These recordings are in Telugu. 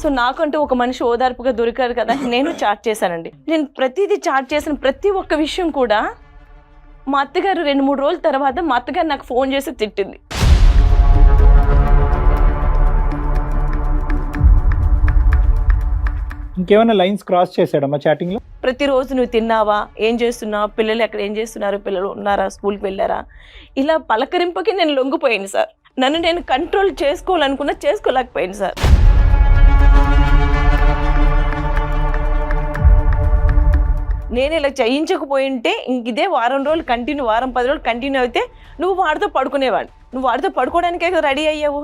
సో నాకంటూ ఒక మనిషి ఓదార్పుగా దొరికారు కదా, నేను చాట్ చేశానండి. నేను ప్రతిదీ చాట్ చేసిన ప్రతి ఒక్క విషయం కూడా మా అత్తగారు 2-3 రోజుల తర్వాత మా అత్తగారు నాకు ఫోన్ చేసి తిట్టింది. ఇంకేమైనా లైన్స్ క్రాస్ చేశాడమ్మా చాటింగ్ లో? ప్రతిరోజు నువ్వు తిన్నావా, ఏం చేస్తున్నావు, పిల్లలు ఎక్కడ ఏం చేస్తున్నారు, పిల్లలు ఉన్నారా, స్కూల్కి వెళ్ళారా, ఇలా పలకరింపుకి నేను లొంగిపోయాను సార్. నన్ను నేను కంట్రోల్ చేసుకోవాలనుకున్నా చేసుకోలేకపోయాను సార్. నేను ఇలా చేయించకపోయింటే ఇంక ఇదే వారం రోజులు కంటిన్యూ, వారం 10 రోజులు కంటిన్యూ అయితే నువ్వు వాడితో పడుకునేవాడు. నువ్వు వాడితో పడుకోవడానికే కదా రెడీ అయ్యావు.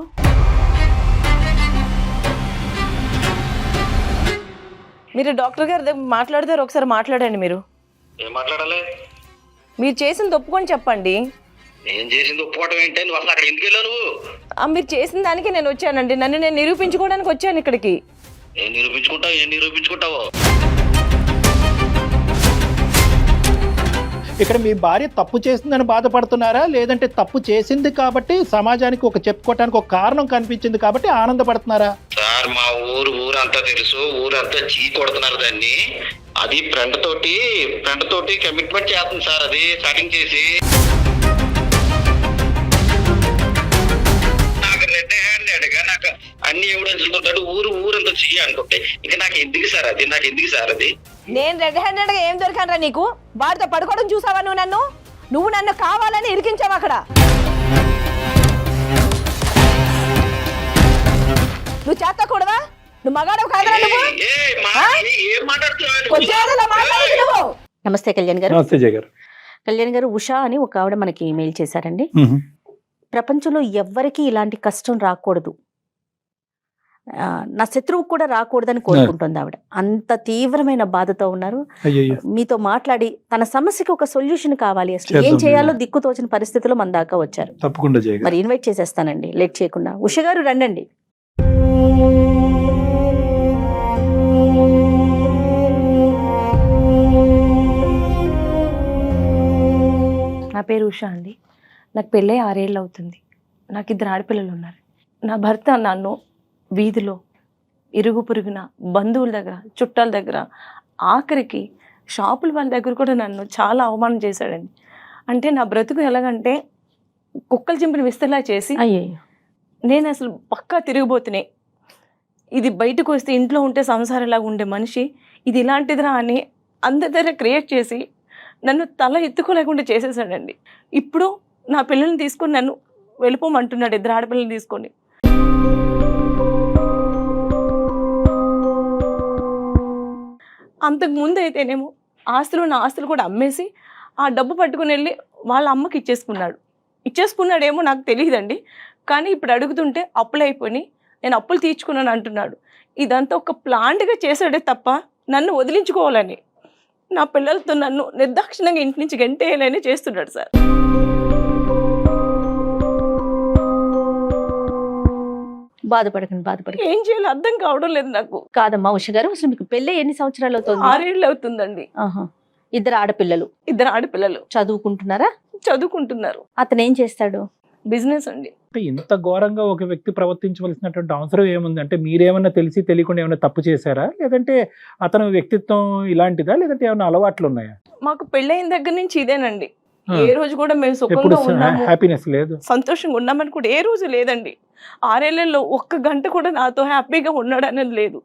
మీరు డాక్టర్ గారి దగ్గర మాట్లాడతారు, ఒకసారి మాట్లాడండి. మీరు ఏం మాట్లాడాలి? మీరు చేసింది ఒప్పుకొని చెప్పండి. నేను చేసింది ఒప్పుకోవటం ఏంటి? నువ్వు అసలు అక్కడ ఎందుకు వెళ్ళావు? నువ్వు మీరు చేసిన దానికి నేను వచ్చానండి. నన్ను నేను నిరూపించుకోవడానికి వచ్చాను ఇక్కడికి. ఏం నిరూపించుకుంటావు? ఇక్కడ మీ భార్య తప్పు చేసిందని బాధపడుతున్నారా, లేదంటే తప్పు చేసింది కాబట్టి సమాజానికి ఒక చెప్పుకోవటానికి ఒక కారణం కనిపించింది కాబట్టి ఆనందపడుతున్నారా? సార్ మా ఊరంతా తెలుసు, ఊరంతా చీ కొడుతున్నారు దాన్ని. అది ఫ్రెండ్ తోటి కమిట్మెంట్ చేస్తుంది సార్. అది స్టార్టింగ్ చేసి నాకు రెడ్ హ్యాండెడ్గా నాకు అన్ని ఎవిడెన్స్ ఉంటాడు, ఊరంతా చెయ్యి అనుకుంటే ఇంకా నాకు ఎందుకు సార్ అది? నేను రెడ్ హ్యాండెడ్ గా ఏం దొరికానరా నీకు? వాడితో పడుకోవడం చూసావా నువ్వు నన్ను కావాలని ఇరికించావు అక్కడ. నువ్వు చేస్తకూడదా? నువ్వు మగాడవు కాదరా నువ్వు? నమస్తే కళ్యాణ్ గారు. నమస్తే జయ గారు. కళ్యాణ్ గారు, ఉషా అని ఒక ఆవిడ మనకి మెయిల్ చేశారండి. ప్రపంచంలో ఎవ్వరికి ఇలాంటి కష్టం రాకూడదు, నా శత్రువు కూడా రాకూడదని కోరుకుంటుంది ఆవిడ. అంత తీవ్రమైన బాధతో ఉన్నారు. మీతో మాట్లాడి తన సమస్యకి ఒక సొల్యూషన్ కావాలి, అసలు ఏం చేయాలో దిక్కుతోచిన పరిస్థితిలో మన దాకా వచ్చారు. తప్పకుండా మరి ఇన్వైట్ చేసేస్తానండి, లేట్ చేయకుండా. ఉష గారు రండి. నా పేరు ఉషా అండి. నాకు పెళ్ళై 6 ఏళ్ళు అవుతుంది. నాకు 2 ఆడపిల్లలు ఉన్నారు. నా భర్త నన్ను వీధిలో, ఇరుగు పొరుగున, బంధువుల దగ్గర, చుట్టాల దగ్గర, ఆఖరికి షాపుల వాళ్ళ దగ్గర కూడా నన్ను చాలా అవమానం చేశాడండి. అంటే నా బ్రతుకు ఎలాగంటే కుక్కలు చింపిన విస్తలా చేసి, నేను అసలు పక్కా తిరిగిపోతున్నాయి. ఇది బయటకు వస్తే ఇంట్లో ఉంటే సంసారంలాగా ఉండే మనిషి ఇది ఇలాంటిదిరా అని అందరి దగ్గర క్రియేట్ చేసి నన్ను తల ఎత్తుకోలేకుండా చేసేసాడండి. ఇప్పుడు నా పిల్లల్ని తీసుకొని నన్ను వెళ్ళిపోమంటున్నాడు, 2 ఆడపిల్లల్ని తీసుకొని. అంతకు ముందు అయితేనేమో నా ఆస్తులు కూడా అమ్మేసి ఆ డబ్బు పట్టుకుని వెళ్ళి వాళ్ళ అమ్మకి ఇచ్చేసుకున్నాడేమో నాకు తెలియదండి. కానీ ఇప్పుడు అడుగుతుంటే అప్పులు అయిపోయి నేను అప్పులు తీర్చుకున్నాను అంటున్నాడు. ఇదంతా ఒక ప్లాంట్గా చేశాడే తప్ప నన్ను వదిలించుకోవాలని, నా పిల్లలతో నన్ను నిర్దాక్షిణంగా ఇంటి నుంచి గంటేయాలని చేస్తున్నాడు సార్. బాధపడకండి. ఏం చేయాలో అర్థం కావడం లేదు నాకు. కాదమ్మా ఉష గారు, అసలు మీకు పెళ్ళి ఎన్ని సంవత్సరాలు అవుతుంది? 6 ఏళ్ళు అవుతుందండి. 2 ఆడపిల్లలు. 2 ఆడపిల్లలు చదువుకుంటున్నారా? చదువుకుంటున్నారు. అతను ఏం చేస్తాడు? బిజినెస్ అండి. ఇంత ఘోరంగా ఒక వ్యక్తి ప్రవర్తించవలసినటువంటి అవసరం ఏముంది? అంటే మీరేమన్నా తెలియకుండా ఏమైనా తప్పు చేశారా, లేదంటే అతని వ్యక్తిత్వం ఇలాంటిదా, లేదంటే ఏమైనా అలవాట్లు ఉన్నాయా? మాకు పెళ్ళైన దగ్గర నుంచి ఇదేనండి. ఏ రోజు కూడా మేము సుఖంగా ఉన్నాము, హ్యాపీనెస్ లేదు, సంతోషంగా ఉన్నామని కూడా ఏ రోజు లేదండి. 6 ఏళ్లలో 1 గంట కూడా నాతో హ్యాపీగా ఉన్నాడు అనేది లేదు.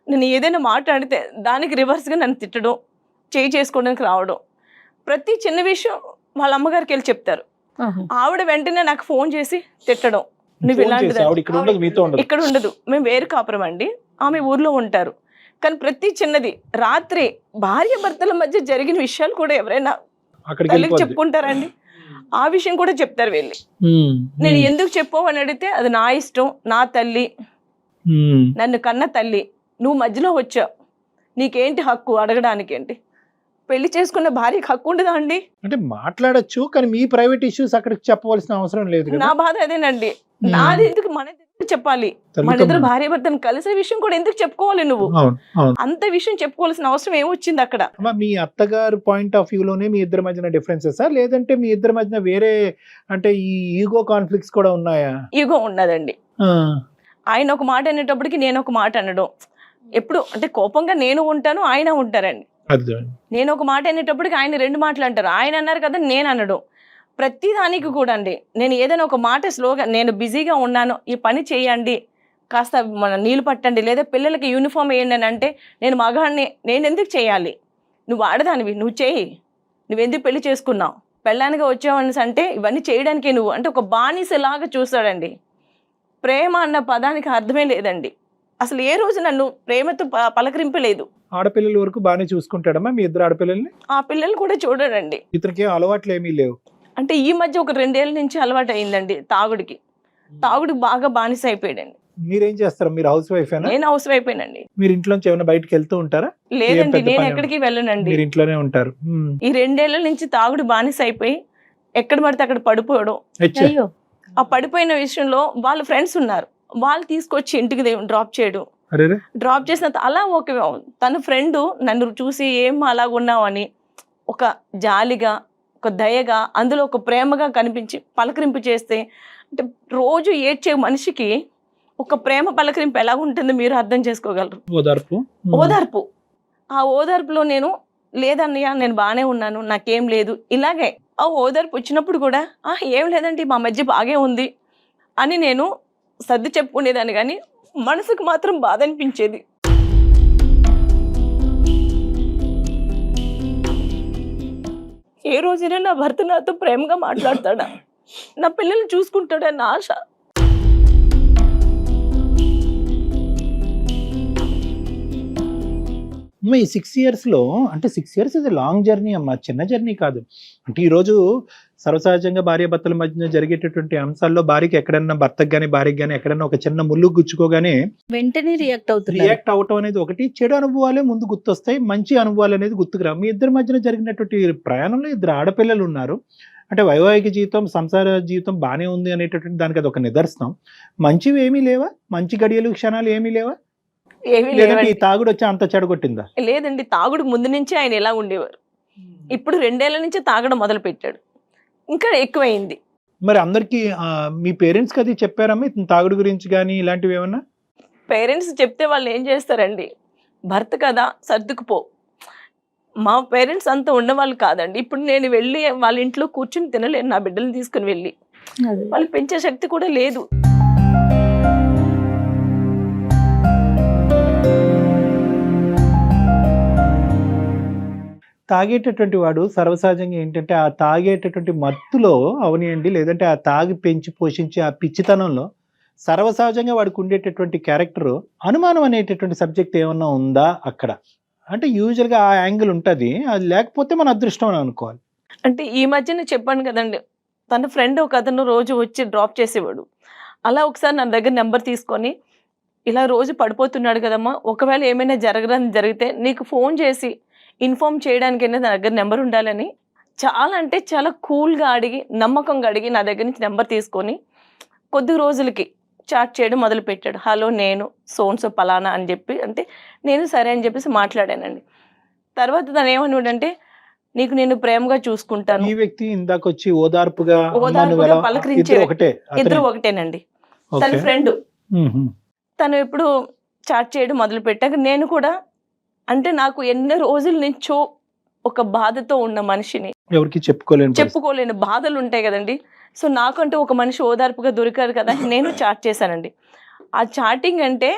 నేను ఏదైనా మాట్లాడితే దానికి రివర్స్గా నన్ను తిట్టడం, చేసుకోవడానికి రావడం, ప్రతి చిన్న విషయం వాళ్ళ అమ్మగారికి వెళ్ళి చెప్తారు. ఆవిడ వెంటనే నాకు ఫోన్ చేసి తిట్టడం, నువ్వు ఇలాంటిది. ఇక్కడ ఉండదు, మేము వేరు కాపురం అండి, ఆమె ఊర్లో ఉంటారు. కానీ ప్రతి చిన్నది, రాత్రి భార్య భర్తల మధ్య జరిగిన విషయాలు కూడా ఎవరైనా తల్లికి చెప్పుకుంటారండి, ఆ విషయం కూడా చెప్తారు వెళ్ళి. నేను ఎందుకు చెప్పావు అని అడిగితే అది నా ఇష్టం, నా తల్లి, నన్ను కన్న తల్లి, నువ్వు మధ్యలో వచ్చావు, నీకేంటి హక్కు అడగడానికి? ఏంటి పెళ్లి చేసుకున్న భార్యకి హక్కు ఉండదా అండి? అంటే మాట్లాడొచ్చు, కానీ మీ ప్రైవేట్ ఇష్యూస్ అక్కడికి చెప్పవలసిన అవసరం లేదు. నా బాధ అదేనండి. నాది ఎందుకు మన చెప్పాలి? మన ఇద్దరు భార్య భర్తను కలిసే విషయం కూడా ఎందుకు చెప్పుకోవాలి? నువ్వు అంత విషయం చెప్పుకోవాల్సిన అవసరం ఏమొచ్చింది అక్కడ? మీ అత్తగారు పాయింట్ ఆఫ్ వ్యూ లోనే మీ ఇద్దరి మధ్యన డిఫరెన్సెస్, లేదంటే మీ ఇద్దరి మధ్యన వేరే అంటే ఈ ఈగో కాన్ఫ్లిక్ట్స్ కూడా ఉన్నాయా? ఈగో ఉన్నదండి. ఆయన ఒక మాట అనేటప్పటికి నేను ఒక మాట అనడం, ఎప్పుడు అంటే కోపంగా నేను ఉంటాను, ఆయన ఉంటారండి. నేను ఒక మాట అనేటప్పటికి ఆయన 2 మాటలు అంటారు. ఆయన అన్నారు కదా నేను అనడం. ప్రతి దానికి కూడా అండి, నేను ఏదైనా ఒక మాట స్లోగా, నేను బిజీగా ఉన్నాను, ఈ పని చేయండి, కాస్త మన నీళ్ళు పట్టండి, లేదా పిల్లలకి యూనిఫామ్ వేయండి అని అంటే, నేను మగాడిని, నేను ఎందుకు చేయాలి, నువ్వు ఆడదానివి, నువ్వు చేయి, నువ్వెందుకు పెళ్లి చేసుకున్నావు, పెళ్ళానిగా వచ్చావని అంటే ఇవన్నీ చేయడానికి నువ్వు అంటే ఒక బానిసలాగా చూస్తాడండి. ప్రేమ అన్న పదానికి అర్థమే లేదండి. అసలు ఏ రోజు నన్ను ప్రేమతో పలకరింపలేదు. ఆడపిల్లల వరకు బాగానే చూసుకుంటాడమ్మా మీ ఇద్దరు ఆడపిల్లల్ని? ఆ పిల్లలు కూడా చూడడండి. ఇతనికి అలవాట్లు ఏమీ లేవు అంటే ఈ మధ్య ఒక 2 ఏళ్ళ నుంచి అలవాటు అయిందండి తాగుడికి. తాగుడికి బాగా బానిస అయిపోయాడండి. మీరేం చేస్తారు? మీరు హౌస్ వైఫేనా? నేను హౌస్ అయిపోయానండి. మీరు ఇంట్లోంచి ఏమైనా బయటకు వెళ్తూ ఉంటారా? లేదండి, నేను ఎక్కడికి వెళ్ళనండి. మీరు ఇంట్లోనే ఉంటారు. ఈ 2 ఏళ్ల నుంచి తాగుడు బానిస అయిపోయి ఎక్కడ పడితే అక్కడ పడిపోవడం. అయ్యో, ఆ పడిపోయిన విషయంలో వాళ్ళ ఫ్రెండ్స్ ఉన్నారు, వాళ్ళు తీసుకొచ్చి ఇంటికి డ్రాప్ చేయడం. డ్రాప్ చేసిన అలా ఒక తన ఫ్రెండ్ నన్ను చూసి ఏం అలాగున్నావు అని ఒక జాలిగా, ఒక దయగా, అందులో ఒక ప్రేమగా కనిపించి పలకరింపు చేస్తే, అంటే రోజు ఏడ్చే మనిషికి ఒక ప్రేమ పలకరింపు ఎలా ఉంటుందో మీరు అర్థం చేసుకోగలరు. ఓదార్పు. ఆ ఓదార్పులో నేను లేదన్నయ్య, నేను బాగానే ఉన్నాను, నాకేం లేదు, ఇలాగే ఆ ఓదార్పు వచ్చినప్పుడు కూడా ఏం లేదండి మా మధ్య బాగే ఉంది అని నేను సర్ది చెప్పుకునేదాన్ని, కానీ మనసుకు మాత్రం బాధ అనిపించేది. ఏ రోజైనా నా భర్త నాతో ప్రేమగా మాట్లాడతాడా, నా పిల్లల్ని చూసుకుంటాడన్న ఆశ. ఈ 6 yearsలో అంటే 6 years ఇది లాంగ్ జర్నీ అమ్మా, చిన్న జర్నీ కాదు. అంటే ఈరోజు సర్వసహజంగా భార్యాభర్తల మధ్య జరిగేటటువంటి అంశాల్లో భార్యకి ఎక్కడన్నా, భర్తకు కానీ భార్యకి కానీ ఎక్కడన్నా ఒక చిన్న ముళ్ళు గుచ్చుకోగానే వెంటనే రియాక్ట్ అవటం అనేది ఒకటి. చెడు అనుభవాలే ముందు గుర్తొస్తాయి, మంచి అనుభవాలు అనేది గుర్తుకురా. మీ ఇద్దరి మధ్యన జరిగినటువంటి ప్రయాణంలో 2 ఆడపిల్లలు ఉన్నారు. అంటే వైవాహిక జీవితం, సంసార జీవితం బాగానే ఉంది అనేటటువంటి దానికి అది ఒక నిదర్శనం. మంచివి ఏమీ లేవా? మంచి గడియలు, క్షణాలు ఏమీ లేవా? లేదంటే ఈ తాగుడు వచ్చి అంత చెడగొట్టిందా? లేదండి, తాగుడు ముందు నుంచి ఆయన ఎలా ఉండేవారు, ఇప్పుడు 2 ఏళ్ల నుంచి తాగడం మొదలు పెట్టాడు, ఇంకా ఎక్కువైంది. మరి అందరికి మీ పేరెంట్స్ కి అది చెప్పారమ్మా ఇతను తాగుడు గురించి కానీ ఇలాంటివి ఏమన్నా? పేరెంట్స్ చెప్తే వాళ్ళు ఏం చేస్తారండి, భర్త కదా సర్దుకుపో. మా పేరెంట్స్ అంతా ఉన్నవాళ్ళు కాదండి. ఇప్పుడు నేను వెళ్ళి వాళ్ళ ఇంట్లో కూర్చుని తినలేను, నా బిడ్డలు తీసుకుని వెళ్ళి, వాళ్ళు పెంచే శక్తి కూడా లేదు. తాగేటటువంటి వాడు సర్వసహజంగా ఏంటంటే ఆ తాగేటటువంటి మత్తులో అవనియండి, లేదంటే ఆ తాగి పెంచి పోషించే ఆ పిచ్చితనంలో సర్వసహజంగా వాడికి ఉండేటటువంటి క్యారెక్టర్, అనుమానం అనేటటువంటి సబ్జెక్ట్ ఏమన్నా ఉందా అక్కడ? అంటే యూజువల్గా ఆ యాంగిల్ ఉంటుంది, అది లేకపోతే మన అదృష్టం అని అనుకోవాలి. అంటే ఈ మధ్యన చెప్పాను కదండి, తన ఫ్రెండ్ ఒక అతను రోజు వచ్చి డ్రాప్ చేసేవాడు. అలా ఒకసారి నా దగ్గర నెంబర్ తీసుకొని, ఇలా రోజు పడిపోతున్నాడు కదమ్మా, ఒకవేళ ఏమైనా జరిగితే నీకు ఫోన్ చేసి ఇన్ఫార్మ్ చేయడానికైనా నా దగ్గర నెంబర్ ఉండాలని చాలా అంటే చాలా కూల్గా అడిగి, నమ్మకంగా అడిగి నా దగ్గర నుంచి నెంబర్ తీసుకొని కొద్ది రోజులకి చాట్ చేయడం మొదలు పెట్టాడు. హలో, నేను సోన్సో పలానా అని చెప్పి, అంటే నేను సరే అని చెప్పేసి మాట్లాడానండి. తర్వాత తను ఏమన్నాడంటే, నీకు నేను ప్రేమగా చూసుకుంటాను. ఈ వ్యక్తి ఇందాక వచ్చి ఓదార్పుగా పలకరించే ఇద్దరు ఒకటేనండి. తన ఫ్రెండ్ తను ఎప్పుడు చాట్ చేయడం మొదలు పెట్టాక నేను కూడా, అంటే నాకు ఎన్నో రోజుల నుంచో ఒక బాధతో ఉన్న మనిషిని, ఎవరికి చెప్పుకోలేని బాధలు ఉంటాయి కదండి. సో నాకంటూ ఒక మనిషి ఓదార్పుగా దొరికారు కదా, నేను చాట్ చేశానండి. ఆ చాటింగ్ అంటే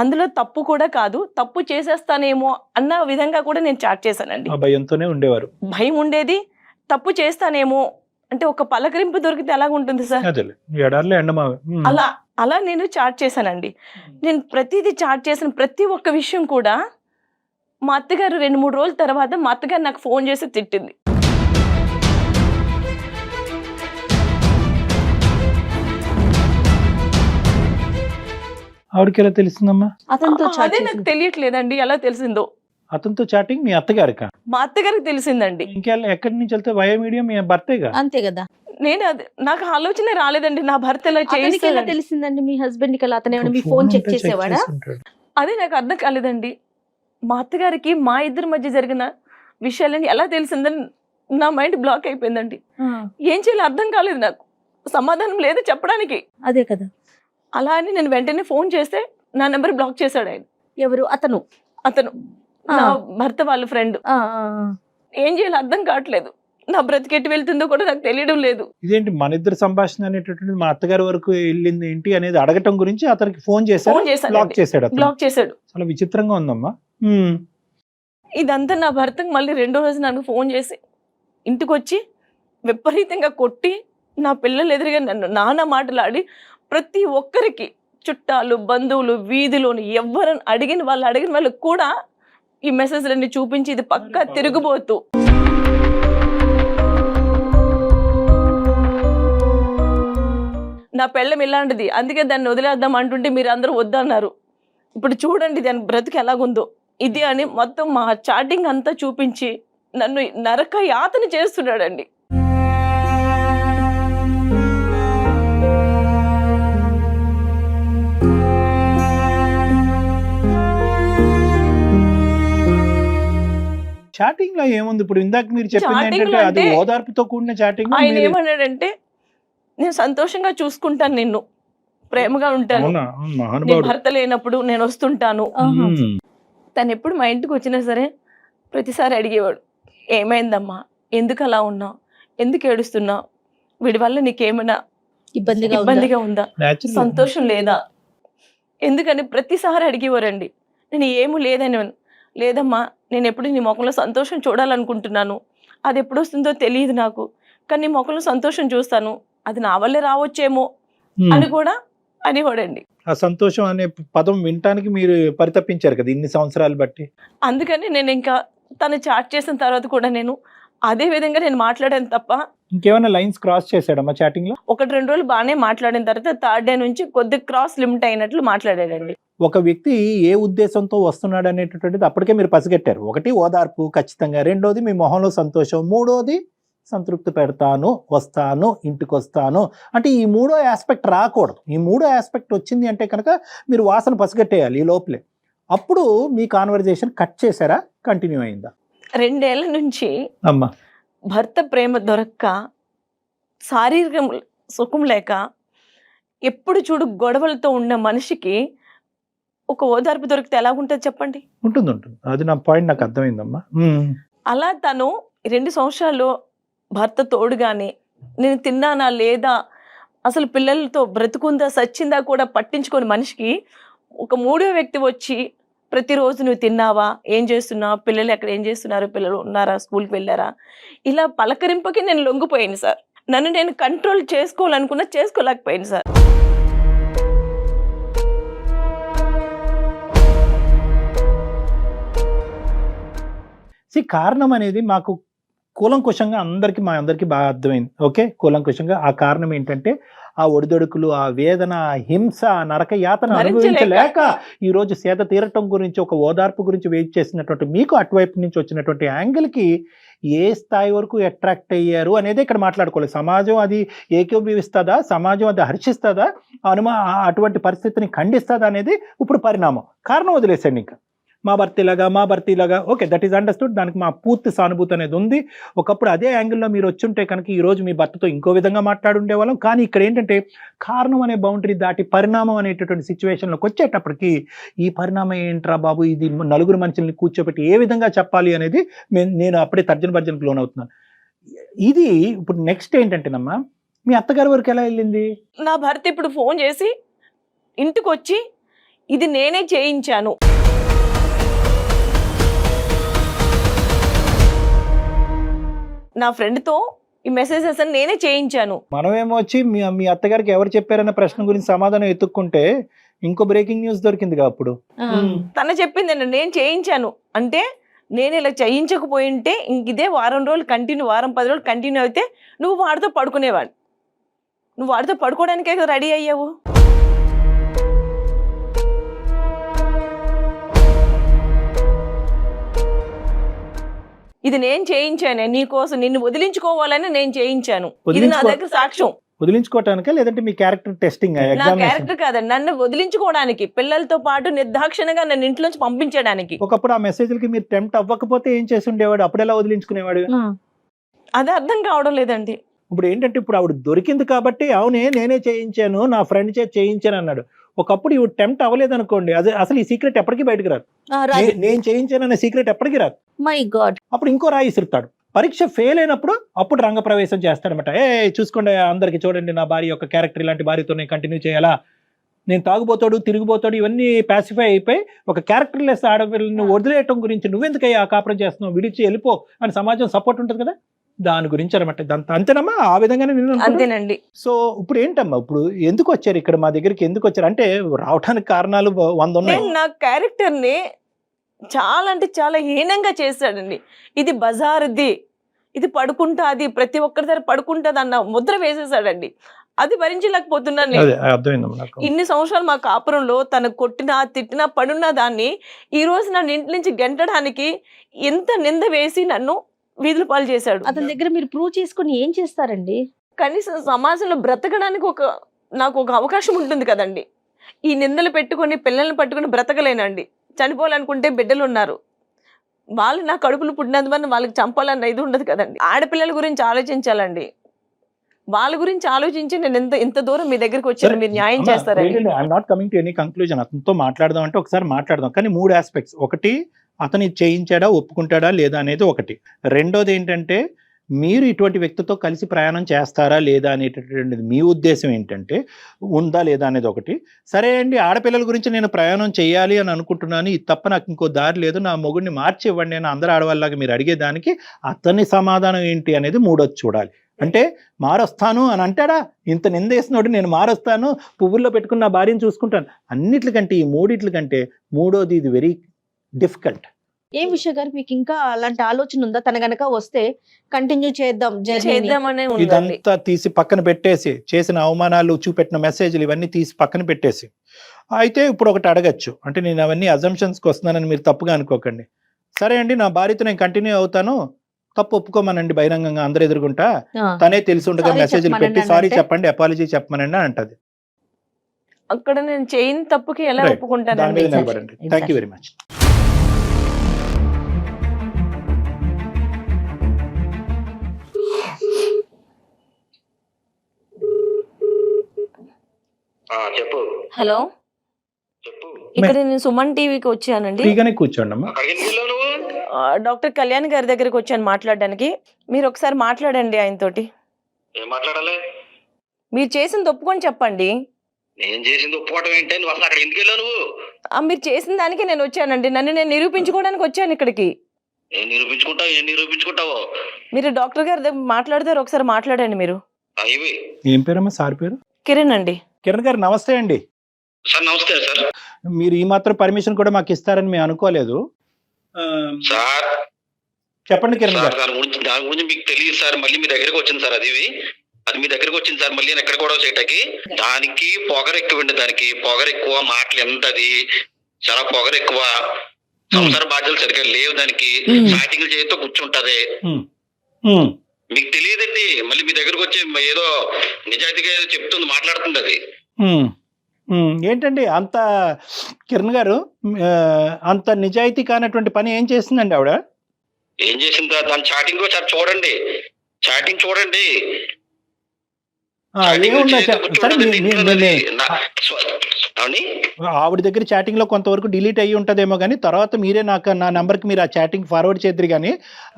అందులో తప్పు కూడా కాదు, తప్పు చేసేస్తానేమో అన్న విధంగా కూడా నేను చాట్ చేశానండి. భయంతోనే ఉండేవారు, భయం ఉండేది, తప్పు చేస్తానేమో అంటే ఒక పలకరింపు దొరికితే ఎలాగుంటుంది సార్, అలా నేను చాట్ చేశానండి. నేను ప్రతిదీ చాట్ చేసిన ప్రతి ఒక్క విషయం కూడా మా అత్తగారు 2-3 రోజుల తర్వాత మా అత్తగారు నాకు ఫోన్ చేసి తిట్టింది. ఆవిడకి ఎలా తెలిసిందమ్మా? అదే నాకు తెలియట్లేదండి ఎలా తెలిసిందో. అతనితో చాటింగ్ మీ అత్తగారికా? మా అత్తగారికి తెలిసిందండి. ఇంకెళ్ళి ఎక్కడి నుంచి వెళ్తే వయో మీడియం మీ భర్తేగా? అంతే కదా. నేను నాకు ఆలోచన రాలేదండి, నా భర్త ఎలా తెలిసిందండి మీ హస్బెండ్ కి? అతను మీ ఫోన్ చెక్ చేసేవాడా? అదే నాకు అర్థం కాలేదండి. మా అత్తగారికి మా ఇద్దరి మధ్య జరిగిన విషయాలని ఎలా తెలిసిందని నా మైండ్ బ్లాక్ అయిపోయిందండి. ఏం చేయాలో అర్థం కాలేదు, నాకు సమాధానం లేదు చెప్పడానికి. అదే కదా. అలా అని నేను వెంటనే ఫోన్ చేస్తే నా నెంబర్ బ్లాక్ చేశాడు ఆయన. ఎవరు? అతను నా భర్త వాళ్ళ ఫ్రెండ్. ఏం చేయాలో అర్థం కావట్లేదు. నా బ్రతికెట్టి వెళ్తుందో కూడా నాకు తెలియడం లేదు. ఇదేంటి మన ఇద్దరు సంభాషణ అనేటటువంటి మా అత్తగారి వరకు వెళ్ళింది ఏంటి అనేది అడగటం గురించి అతనికి ఫోన్ చేశాడు, బ్లాక్ చేశాడు. బ్లాక్ చేశాడు. చాలా విచిత్రంగా ఉందమ్మా. ఇదంతా నా భర్తకు మళ్ళీ రెండో రోజు నాకు ఫోన్ చేసి ఇంటికి వచ్చి విపరీతంగా కొట్టి నా పిల్లలు ఎదురుగా నన్ను నానా మాటలాడి ప్రతి ఒక్కరికి చుట్టాలు బంధువులు వీధిలోని ఎవరని అడిగిన వాళ్ళకి కూడా ఈ మెసేజ్లన్నీ చూపించి ఇది పక్కా తిరుగుబోతు. నా పెళ్ళం ఇలాంటిది, అందుకే దాన్ని వదిలేద్దాం అంటుంటే మీరు అందరూ వద్దన్నారు. ఇప్పుడు చూడండి దాని బ్రతుకు ఎలాగుందో ఇది అని మొత్తం మా చాటింగ్ అంతా చూపించి నన్ను నరక యాతన చేస్తున్నాడండి. చాటింగ్ లో ఏముంది? ఇప్పుడు ఇందాక మీరు చెప్పింది Chatting ఏంటంటే లో అది అంటే ఓదార్పుతో కూడిన చాటింగ్. ఆయన ఏమన్నాడంటే నేను సంతోషంగా చూసుకుంటాను, నిన్ను ప్రేమగా ఉంటాను, నేను భర్త లేనప్పుడు నేను వస్తుంటాను. తను ఎప్పుడు మా ఇంటికి వచ్చినా సరే ప్రతిసారి అడిగేవాడు, ఏమైందమ్మా, ఎందుకు అలా ఉన్నావు, ఎందుకు ఏడుస్తున్నావు, వీడి వల్ల నీకేమైనా ఇబ్బందిగా ఉందా, సంతోషం లేదా, ఎందుకని ప్రతిసారి అడిగేవారండి. నేను ఏమీ లేదమ్మా, నేను ఎప్పుడు నీ ముఖంలో సంతోషం చూడాలనుకుంటున్నాను, అది ఎప్పుడు వస్తుందో తెలియదు నాకు, కానీ నీ ముఖంలో సంతోషం చూస్తాను, అది నా వల్లే రావచ్చేమో అని కూడా అనేవాడండి. ఆ సంతోషం అనే పదం వినటానికి మీరు పరితపించారు కదా ఇన్ని సంవత్సరాలు బట్టి. అందుకని నేను ఇంకా తను చాట్ చేసిన తర్వాత కూడా నేను అదే విధంగా నేను మాట్లాడాను తప్ప ఇంకేమైనా లైన్స్ క్రాస్ చేశాడమ్మా చాటింగ్ లో? 1-2 రోజులు బాగానే మాట్లాడిన తర్వాత థర్డ్ డే నుంచి కొద్ది క్రాస్ లిమిట్ అయినట్లు మాట్లాడాడండి. ఒక వ్యక్తి ఏ ఉద్దేశంతో వస్తున్నాడు అనేటటువంటిది అప్పటికే మీరు పసిగట్టారు. ఒకటి ఓదార్పు ఖచ్చితంగా, రెండోది మీ మొహంలో సంతోషం, మూడోది సంతృప్తి పెడతాను, వస్తాను, ఇంటికి వస్తాను అంటే ఈ మూడో ఆస్పెక్ట్ రాకూడదు. ఈ మూడో ఆస్పెక్ట్ వచ్చింది అంటే కనుక మీరు వాసన పసిగట్టేయాలి ఈ లోపలే. అప్పుడు మీ కాన్వర్జేషన్ కట్ చేశారా, కంటిన్యూ అయిందా? 2 ఏళ్ల నుంచి అమ్మా భర్త ప్రేమ దొరక్క, శారీరక సుఖం లేక, ఎప్పుడు చూడు గొడవలతో ఉన్న మనిషికి ఒక ఓదార్పు దొరికితే ఎలా ఉంటుంది చెప్పండి? ఉంటుంది. అది నా పాయింట్, నాకు అర్థమైందమ్మా. అలా తను 2 సంవత్సరాలు భర్త తోడుగానే నేను తిన్నానా లేదా, అసలు పిల్లలతో బ్రతుకుందా సచ్చిందా కూడా పట్టించుకొని మనిషికి ఒక మూడో వ్యక్తి వచ్చి ప్రతిరోజు నువ్వు తిన్నావా, ఏం చేస్తున్నావు, పిల్లలు ఎక్కడ ఏం చేస్తున్నారు, పిల్లలు ఉన్నారా, స్కూల్కి వెళ్ళారా, ఇలా పలకరింపకి నేను లొంగిపోయాను సార్. నన్ను నేను కంట్రోల్ చేసుకోవాలనుకున్నా చేసుకోలేకపోయాను సార్. కారణం అనేది మాకు కూలంకుషంగా మా అందరికీ బాగా అర్థమైంది. ఓకే, కూలంకుషంగా ఆ కారణం ఏంటంటే ఆ ఒడిదొడుకులు, ఆ వేదన, ఆ హింస, ఆ నరక యాతన అనుభవించలేక ఈరోజు సేద తీరటం గురించి, ఒక ఓదార్పు గురించి వెయిట్ చేసినటువంటి మీకు అటువైపు నుంచి వచ్చినటువంటి యాంగిల్కి ఏ స్థాయి వరకు అట్రాక్ట్ అయ్యారు అనేది ఇక్కడ మాట్లాడుకోవాలి. సమాజం అది ఏకీభవిస్తుందా, సమాజం అది హర్షిస్తుందా, అటువంటి పరిస్థితిని ఖండిస్తుందా అనేది ఇప్పుడు పరిణామం. కారణం వదిలేసండి, ఇంకా మా భర్త ఇలాగా ఓకే, దట్ ఈస్ అండర్స్టూడ్. దానికి మా పూర్తి సానుభూతి అనేది ఉంది. ఒకప్పుడు అదే యాంగిల్లో మీరు వచ్చుంటే కనుక ఈరోజు మీ భర్తతో ఇంకో విధంగా మాట్లాడుండేవాళ్ళం. కానీ ఇక్కడ ఏంటంటే కారణం అనే బౌండరీ దాటి పరిణామం అనేటటువంటి సిచ్యువేషన్లోకి వచ్చేటప్పటికి ఈ పరిణామం ఏంట్రా బాబు, ఇది నలుగురు మనుషుల్ని కూర్చోబెట్టి ఏ విధంగా చెప్పాలి అనేది నేను అప్పుడే తర్జనభర్జనకు లోనవుతున్నాను. ఇది ఇప్పుడు నెక్స్ట్ ఏంటంటేనమ్మా, మీ అత్తగారి వరకు ఎలా వెళ్ళింది? నా భర్త ఇప్పుడు ఫోన్ చేసి ఇంటికి వచ్చి ఇది నేనే చేయించాను, నా ఫ్రెండ్తో ఈ మెసేజెస్ అని నేనే చేయించాను. మనమేమో వచ్చి మీ అత్తగారికి ఎవరు చెప్పారన్న ప్రశ్న గురించి సమాధానం ఎత్తుక్కుంటే ఇంకో బ్రేకింగ్ న్యూస్ దొరికిందిగా అప్పుడు. తను చెప్పింది నేను చేయించాను అంటే, నేను ఇలా చేయించకపోయింటే ఇంక ఇదే వారం 10 రోజులు కంటిన్యూ అయితే నువ్వు వాడితో పడుకునేవాడు, నువ్వు వాడితో పడుకోవడానికే రెడీ అయ్యావు. ఇది నేను చేయించానే నీకోసం, నిన్ను వదిలించుకోవాలని నేను చేయించాను. ఇది నా దగ్గర సాక్ష్యం. వదిలించుకోవటానికా లేదంటే మీ క్యారెక్టర్ టెస్టింగ్? నా క్యారెక్టర్ కాదండి, నన్ను వదిలించుకోవడానికి, పిల్లలతో పాటు నిర్దాక్షిణంగా నన్ను ఇంట్లోంచి పంపించడానికి. ఒకప్పుడు ఆ మెసేజ్లకి మీరు టెంప్ట్ అవ్వకపోతే ఏం చేసి ఉండేవాడు? అప్పుడు ఎలా వదిలించుకునేవాడు? అది అర్థం కావడం లేదండి. ఇప్పుడు ఏంటంటే ఇప్పుడు ఆవిడ దొరికింది కాబట్టి అవునే నేనే చేయించాను, నా ఫ్రెండ్ చేత చేయించాను అన్నాడు. ఒకప్పుడు ఇవి టెంప్ట్ అవ్వలేదు అనుకోండి, అదే అసలు ఈ సీక్రెట్ ఎప్పటికీ బయటకు రాదు. నేను చేయించాను అనే సీక్రెట్ ఎప్పటికీ రాదు. My God. అప్పుడు ఇంకో రాయి ఇసురుతాడు. పరీక్ష ఫెయిల్ అయినప్పుడు అప్పుడు రంగప్రవేశం చేస్తాడనమాట. చూసుకోండి అందరికి, చూడండి నా భార్య యొక్క క్యారెక్టర్ ఇలాంటి భార్యతో నేను కంటిన్యూ చేయాలా, నేను తాగుబోతాడు తిరిగిపోతాడు ఇవన్నీ పాసిఫై అయిపోయి ఒక క్యారెక్టర్లెస్ ఆడపిల్లని వదిలేయటం గురించి నువ్వెందుకయ్యా ఆ కాపురం చేస్తున్నావు, విడిచి వెళ్ళిపో అని సమాజం సపోర్ట్ ఉంటుంది కదా, దాని గురించి అనమాట. ఇదంతా అంతేనమ్మా, ఆ విధంగానే నేను అంతేనండి. సో ఇప్పుడు ఏంటమ్మా, ఇప్పుడు ఎందుకు వచ్చారు ఇక్కడ మా దగ్గరికి, ఎందుకు వచ్చారు అంటే రావడానికి కారణాలు 100 ఉన్నాయి. నేను నా క్యారెక్టర్ని చాలా అంటే చాలా హీనంగా చేశాడండి. ఇది బజార్ది, ఇది పడుకుంటాది, ప్రతి ఒక్కరి దగ్గర పడుకుంటుంది అన్న ముద్ర వేసేసాడండి. అది భరించలేకపోతున్నాను. ఇన్ని సంవత్సరాలు మా కాపురంలో తను కొట్టినా తిట్టినా పడున్న దాన్ని ఈ రోజు నన్ను ఇంటి నుంచి గెంటడానికి ఎంత నింద వేసి నన్ను వీధుల పాలు చేశాడు. అతని దగ్గర మీరు ప్రూవ్ చేసుకుని ఏం చేస్తారండి? కనీసం సమాజంలో బ్రతకడానికి నాకు ఒక అవకాశం ఉంటుంది కదండి. ఈ నిందలు పెట్టుకొని పిల్లల్ని పట్టుకొని బ్రతకలేనండి. చనిపోవాలనుకుంటే బిడ్డలు ఉన్నారు, వాళ్ళు నా కడుపులు పుట్టినందువల్ల వాళ్ళకి చంపాలన్న ఇది ఉండదు కదండి. ఆడపిల్లల గురించి ఆలోచించాలండి. వాళ్ళ గురించి ఆలోచించి నేను ఎంత దూరం మీ దగ్గరికి వచ్చాను, మీరు న్యాయం చేస్తారండి. I'm not coming to any conclusion. అతనితో మాట్లాడదాం అంటే ఒకసారి మాట్లాడదాం, కానీ 3 ఆస్పెక్ట్స్. ఒకటి, అతను చేయించాడా ఒప్పుకుంటాడా లేదా అనేది ఒకటి. రెండోది ఏంటంటే మీరు ఇటువంటి వ్యక్తితో కలిసి ప్రయాణం చేస్తారా లేదా అనేటటువంటిది మీ ఉద్దేశం ఏంటంటే ఉందా లేదా అనేది ఒకటి. సరే అండి, ఆడపిల్లల గురించి నేను ప్రయాణం చేయాలి అని అనుకుంటున్నాను, ఇది తప్ప నాకు ఇంకో దారి లేదు, నా మొగుడిని మార్చి ఇవ్వండి అని అందరు ఆడవాళ్ళలాగా మీరు అడిగేదానికి అతని సమాధానం ఏంటి అనేది మూడోది చూడాలి. అంటే మారొస్తాను అని అంటాడా, ఇంత నిందేసినోడు నేను మారొస్తాను, పువ్వుల్లో పెట్టుకున్న భార్యను చూసుకుంటాను, అన్నిట్లకంటే ఈ మూడిట్లకంటే మూడోది ఇది వెరీ డిఫికల్ట్. ఏం విషయం గారు మీకు ఇంకా అలాంటి ఆలోచన ఉందా? తన గనక వస్తే కంటిన్యూ చేద్దామనే ఇదంతా తీసి పక్కన పెట్టేసి, చేసిన అవమానాలు, చూపెట్టిన మెసేజ్లు ఇవన్నీ తీసి పక్కన పెట్టేసి, అయితే ఇప్పుడు ఒకటి అడగచ్చు. అంటే నేను అవన్నీ అజంప్షన్స్కి వస్తున్నానని మీరు తప్పుగా అనుకోకండి. సరే అండి, నా భార్యతో నేను కంటిన్యూ అవుతాను, తప్పు ఒప్పుకోమనండి బహిరంగంగా అందరు ఎదుర్కొంటా, తనే తెలిసి ఉండగా మెసేజ్లు పెట్టి సారీ చెప్పండి, అపాలజీ చెప్పమనండి అని అంటది. అక్కడ నేను చేయని తప్పుకి ఎలా ఒప్పుకుంటాను? Thank you very much. చెప్పు. హలో, చెప్పు. ఇక్కడ నేను సుమన్ టీవీకి వచ్చానండి. ఫ్రీగానే కూర్చోండి అమ్మా. డాక్టర్ కళ్యాణ్ గారి దగ్గరికి వచ్చాను మాట్లాడడానికి. మీరు ఒకసారి మాట్లాడండి ఆయనతోటి. ఏం మాట్లాడాలి? మీరు చేసింది ఒప్పుకొని చెప్పండి. నేను చేసింది ఒప్పుకోవడం ఏంటి? నువ్వు అసలు అక్కడ ఎందుకు వెళ్ళావు? నువ్వు మీరు చేసిన దానికి నేను వచ్చానండి. నన్ను నేను నిరూపించుకోవడానికి వచ్చాను ఇక్కడికి. ఏం నిరూపించుకుంటావు? మీరు డాక్టర్ గారి దగ్గర మాట్లాడతారు, ఒకసారి మాట్లాడండి మీరు. ఏం పేరమ్మా సార్ పేరు? కిరణ్ అండి. కిరణ్ గారు నమస్తే అండి. సార్ నమస్తే సార్. మీరు ఈ మాత్రం పర్మిషన్ కూడా మాకు ఇస్తారని మేము అనుకోలేదు సార్. చెప్పండి కిరణ్ గారు. దాని గురించి మీకు తెలియదు సార్. మళ్ళీ మీ దగ్గరకు వచ్చింది సార్. అది మీ దగ్గరకు వచ్చింది సార్. మళ్ళీ ఎక్కడ గొడవ చేయటానికి దానికి పొగరు ఎక్కువండి. దానికి పొగరు ఎక్కువ, మాటలు ఎంతది చాలా పొగరు ఎక్కువ, సంసార బాధ్యతలు సరిగ్గా లేవు దానికి. స్టార్టింగ్ చేతితో కూర్చుంటది. మీకు తెలియదండి. మళ్ళీ మీ దగ్గరకు వచ్చి ఏదో నిజాయితీగా ఏదో చెప్తుంది, మాట్లాడుతుంది అది. ఏంటండి అంత కిరణ్ గారు, అంత నిజాయితీ కానటువంటి పని ఏం చేసిందండి ఆవిడ? ఏం చేసిందా? దాని చాటింగ్ ఒకసారి చూడండి. చాటింగ్ చూడండి. ఆవిడ దగ్గర చాటింగ్ లో కొంతవరకు డిలీట్ అయ్యి ఉంటదేమో కానీ తర్వాత మీరే నా నంబర్ కి మీరు ఆ చాటింగ్ ఫార్వర్డ్ చేద్దరు. కానీ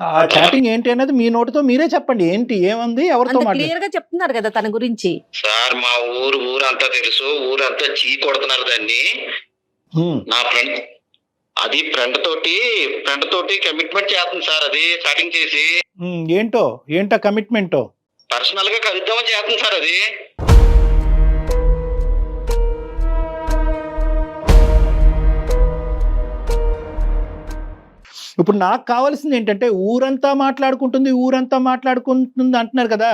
ఆ చాటింగ్ ఏంటి అనేది మీ నోటితో మీరే చెప్పండి. ఏంటి, ఏముంది, ఎవరితో క్లియర్ గా చెప్తున్నారు కదా తన గురించి. సార్ మా ఊరంతా తెలుసు, ఊరంతా చీ కొడుతున్నారు దాన్ని. నా ఫ్రెండ్ అది ఫ్రెండ్ తోటి కమిట్మెంట్ చేస్తుంది సార్. అది చాటింగ్ చేసి ఏంటో కమిట్మెంట్ పర్సనల్ గా కలుద్దామని చేస్తుంది సార్. అది ఇప్పుడు నాకు కావాల్సింది ఏంటంటే ఊరంతా మాట్లాడుకుంటుంది అంటున్నారు కదా.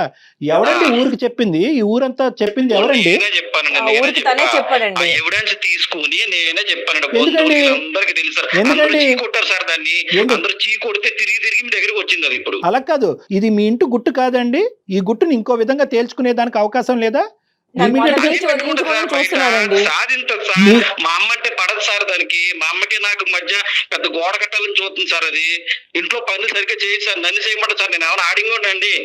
ఎవరండి ఊరికి చెప్పింది? ఈ ఊరంతా చెప్పింది ఎవరండి? చెప్పానండి. ఎవిడెన్స్ తీసుకుని నేనే చెప్పానండి. అందరికి తెలుసు సార్. దాన్ని అందరూ చీ కొడితే తిరిగి మీ దగ్గరికి వచ్చింది అది. ఇప్పుడు అలా కాదు, ఇది మీ ఇంటి గుట్టు కాదండి. ఈ గుట్టుని ఇంకో విధంగా తేల్చుకునే దానికి అవకాశం లేదా? మా అమ్మ అంటే పడదు సార్ దానికి. మా అమ్మకి నాకు మధ్య పెద్ద గోడ కట్టాలని చూస్తుంది సార్. అది ఇంట్లో పనులు సరిగ్గా చేయదు సార్. నన్ను చేయమంటారు సార్. నేను ఏమైనా ఆడింగ్ అండి.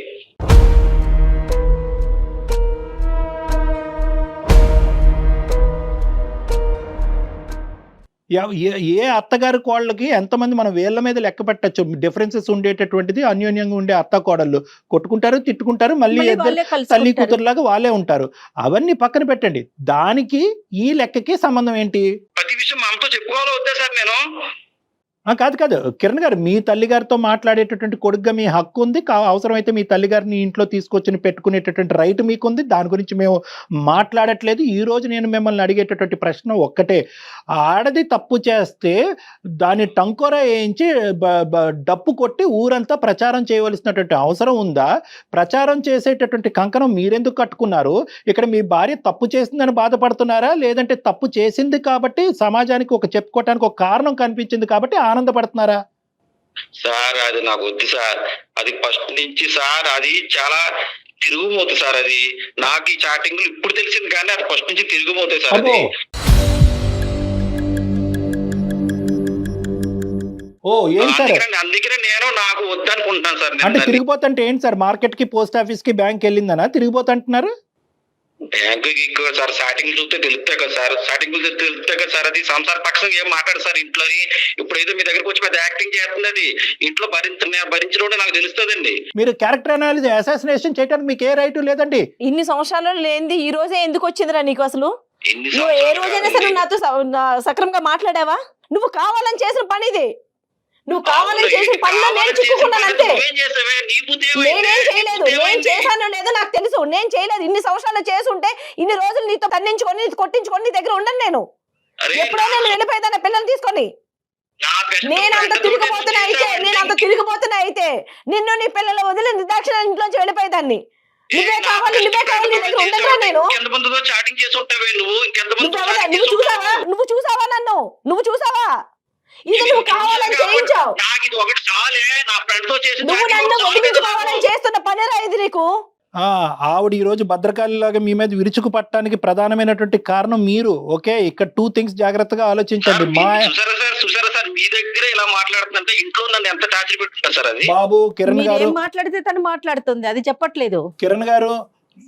ఏ అత్తగారి కోళ్ళకి ఎంతమంది మనం వేళ్ల మీద లెక్క పెట్టచ్చు డిఫరెన్సెస్ ఉండేటటువంటిది. అన్యోన్యంగా ఉండే అత్త కోడళ్ళు కొట్టుకుంటారు, తిట్టుకుంటారు, మళ్ళీ ఇద్దరు తల్లి కూతురులాగా వాళ్ళే ఉంటారు. అవన్నీ పక్కన పెట్టండి. దానికి ఈ లెక్కకి సంబంధం ఏంటి? ప్రతి విషయం మా అమ్మతో చెప్పుకోవాలో వద్దా సార్ నేను? కాదు కిరణ్ గారు, మీ తల్లిగారితో మాట్లాడేటటువంటి కొడుకుగా మీ హక్కు ఉంది. అవసరమైతే మీ తల్లిగారిని ఇంట్లో తీసుకొచ్చి పెట్టుకునేటటువంటి రైట్ మీకుంది. దాని గురించి మేము మాట్లాడట్లేదు. ఈ రోజు నేను మిమ్మల్ని అడిగేటటువంటి ప్రశ్న ఒక్కటే, ఆడది తప్పు చేస్తే దాన్ని టంకోరా వేయించి డప్పు కొట్టి ఊరంతా ప్రచారం చేయవలసినటువంటి అవసరం ఉందా? ప్రచారం చేసేటటువంటి కంకణం మీరెందుకు కట్టుకున్నారు? ఇక్కడ మీ భార్య తప్పు చేసిందని బాధపడుతున్నారా, లేదంటే తప్పు చేసింది కాబట్టి సమాజానికి ఒక చెప్పుకోవటానికి ఒక కారణం కనిపించింది కాబట్టి ఆనందపడుతున్నారా? సార్ అది నాకు వద్దు సార్. అది ఫస్ట్ నుంచి సార్ అది చాలా తిరుగుమోతు సార్. అది నాకు ఈ చాటింగ్ ఇప్పుడు తెలిసింది కానీ అది ఫస్ట్ నుంచి తిరుగుమోతాయి సార్. అది ఏం సార్? అందుకనే నేను నాకు వద్దనుకుంటున్నాను సార్. అంటే తిరిగిపోతుంటే ఏంటి సార్? మార్కెట్ కి, పోస్ట్ ఆఫీస్ కి, బ్యాంక్ వెళ్ళిందనా తిరిగిపోతుంటున్నారు? బ్యాంకు ఎక్కువ సార్. స్టార్టింగ్ చూస్తే తెలుస్తాయి కదా సార్. స్టార్టింగ్ తెలుస్తాయి కదా సార్. అది సంసార పక్షం ఏం మాట్లాడు సార్ ఇంట్లోని. ఇప్పుడు ఏదో మీ దగ్గరకు వచ్చి పెద్ద యాక్టింగ్ చేస్తుంది. అది ఇంట్లో భరించడం నాకు తెలుస్తుందండి. మీరు క్యారెక్టర్ అనాలిసిస్ అసాసినేషన్ చేయడానికి మీకు ఏ రైట్ లేదండి. ఇన్ని సంవత్సరాలు లేనిది ఈ రోజే ఎందుకు వచ్చిందిరా నీకు? అసలు నువ్వు ఏ రోజైనా సరే నాతో సక్రమంగా మాట్లాడావా? నువ్వు కావాలని చేసిన పని ఇది. నువ్వు కావాలని చేసిన పనిలో నేను చిక్కుకున్నాను అంతే. నేనేం చేయలేదు. నేను చేశానో లేదో నాకు తెలుసు. నేను చేయలేదు. ఇన్ని సంవత్సరాలు చేసి ఉంటే ఇన్ని రోజులు నీతో ఖండించుకొని, కొట్టించుకొని నీ దగ్గర ఉండను నేను. ఎప్పుడో నేను వెళ్ళిపోయేదాన్ని పిల్లల్ని తీసుకొని. నేను అంత తిరిగిపోతున్నా అయితే నిన్ను నీ పిల్లలు వదిలి నిర్దాక్షిణ ఇంట్లోంచి వెళ్ళిపోయేదాన్ని. నువ్వే కావాలి నీ దగ్గర ఉండగా నేను. నువ్వు చూసావా నన్ను? నువ్వు చూసావా? ఇది నువ్వు కావాలని చేయించావు. నువ్వు నన్ను వదిలించుకోవాలని చేస్తున్న పనిరా ఇది నీకు. ఆవిడ ఈ రోజు భద్రకాళిలాగా మీ మీద విరుచుకు పట్టడానికి ప్రధానమైనటువంటి కారణం మీరు. ఓకే, ఇక్కడ 2 things జాగ్రత్తగా ఆలోచించండి. మీ దగ్గర ఇలా మాట్లాడుతుంటే ఇంట్లో నన్ను ఎంత టార్చర్ పెట్టుకుంటారు సార్. అది బాబు కిరణ్ గారు మాట్లాడితే తను మాట్లాడుతుంది, అది చెప్పట్లేదు. కిరణ్ గారు,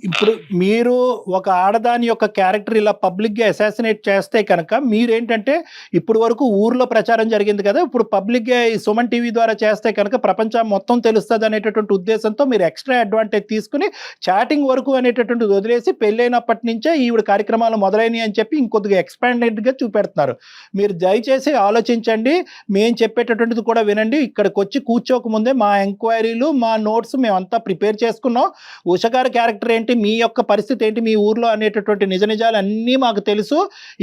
ఇప్పుడు మీరు ఒక ఆడదాని యొక్క క్యారెక్టర్ ఇలా పబ్లిక్గా అసాసినేట్ చేస్తే కనుక మీరేంటంటే ఇప్పుడు వరకు ఊర్లో ప్రచారం జరిగింది కదా, ఇప్పుడు పబ్లిక్గా ఈ సుమన్ టీవీ ద్వారా చేస్తే కనుక ప్రపంచం మొత్తం తెలుస్తుంది అనేటటువంటి ఉద్దేశంతో మీరు ఎక్స్ట్రా అడ్వాంటేజ్ తీసుకుని చాటింగ్ వరకు అనేటటువంటిది వదిలేసి పెళ్ళైనప్పటి నుంచే ఈవిడ కార్యక్రమాలు మొదలైనవి అని చెప్పి ఇంకొద్దిగా ఎక్స్పాండెడ్గా చూపెడుతున్నారు. మీరు దయచేసి ఆలోచించండి, మేము చెప్పేటటువంటిది కూడా వినండి. ఇక్కడికి వచ్చి కూర్చోకముందే మా ఎంక్వైరీలు, మా నోట్స్ మేమంతా ప్రిపేర్ చేసుకున్నాం. ఉష గారి క్యారెక్టర్ ఏంటి, మీ యొక్క పరిస్థితి ఏంటి మీ ఊర్లో అనేటటువంటి నిజాలు అన్నీ మాకు తెలుసు.